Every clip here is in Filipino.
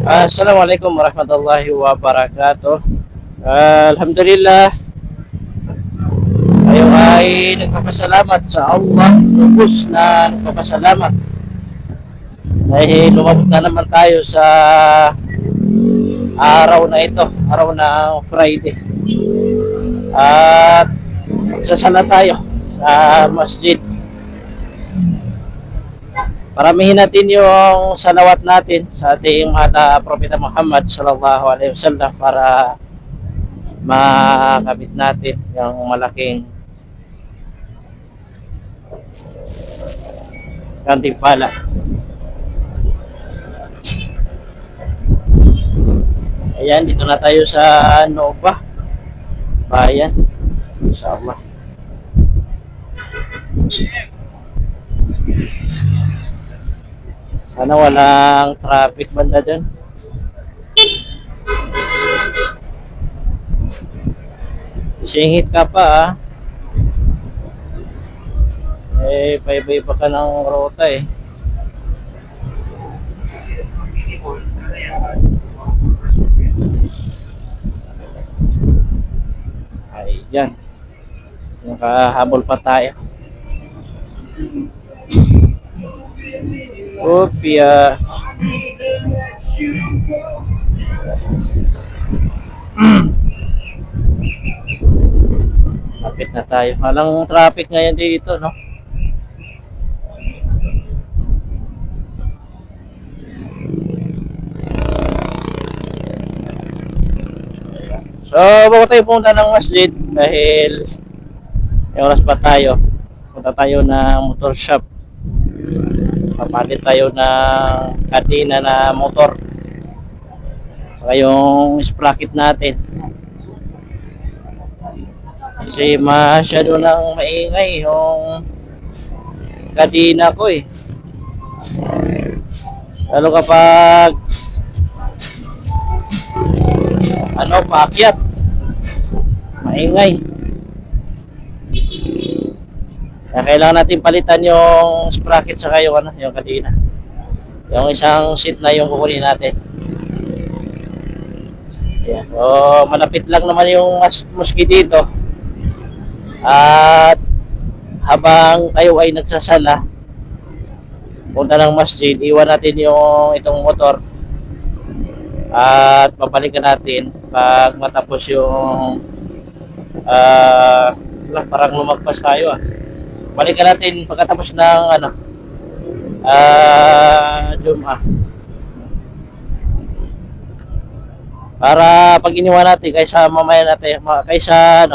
Assalamualaikum warahmatullahi wabarakatuh. Alhamdulillah, tayo ay nagpapasalamat sa Allah, lubos na nagpapasalamat dahil lumabot na naman tayo sa araw na ito, araw ng Friday. At magsasala tayo sa masjid. Paramihin natin yung salawat natin sa ating mahal na Propeta Muhammad sallallahu alaihi wasallam para makamit natin yung malaking gantimpala. Ayan, dito na tayo sa Nova Bayan, inshallah. Sana walang traffic banda dyan. Singit ka pa paibay pa ka ng rota Ayan. Nakahabol pa tayo. Opia. Lapit na tayo. Walang traffic ngayon dito, no? So, bago tayo pumunta ng masjid dahil may oras pa tayo. Punta tayo ng motor shop. Papalit tayo ng kadena na motor. Saka yung sprocket natin. Kasi masyado nang maingay yung kadena ko Lalo kapag paakyat. Maingay. Kaya kailangan natin palitan yung sprocket saka yung yung kadena. Yung isang seat na yung kukunin natin. Ayan. So, malapit lang naman yung muski dito. At habang kayo ay nagsasala, punta ng masjid, iwan natin yung itong motor. At babalikan natin pag matapos yung parang lumagpas tayo balikan natin pagkatapos ng Jum'ah. Para pag iniwan natin kaysa mamaya natin kaysa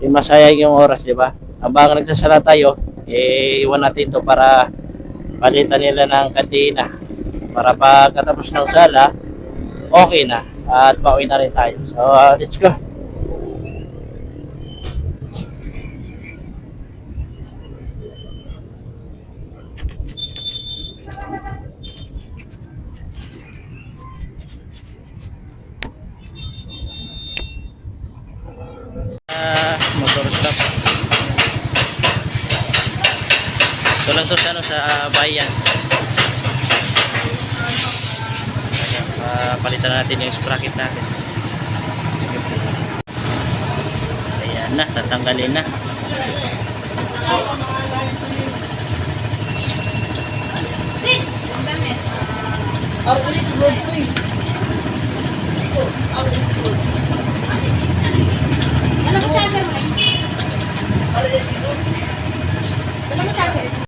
yung masayang yung oras, di ba? Habang nagsasala tayo, iwan natin to para palitan nila ng kadena para pagkatapos ng sala okay na at pauwi na rin tayo. So let's go. Motor shop. Ito lang to sa bayan. Palitan natin yung sprocket natin. Ayan na, tatanggalin na.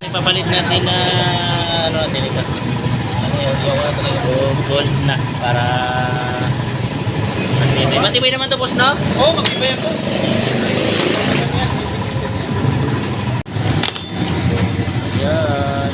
Ipapalit natin na gold na para matibay. Matibay naman to, boss, no? Oo, matibay po. Ayan.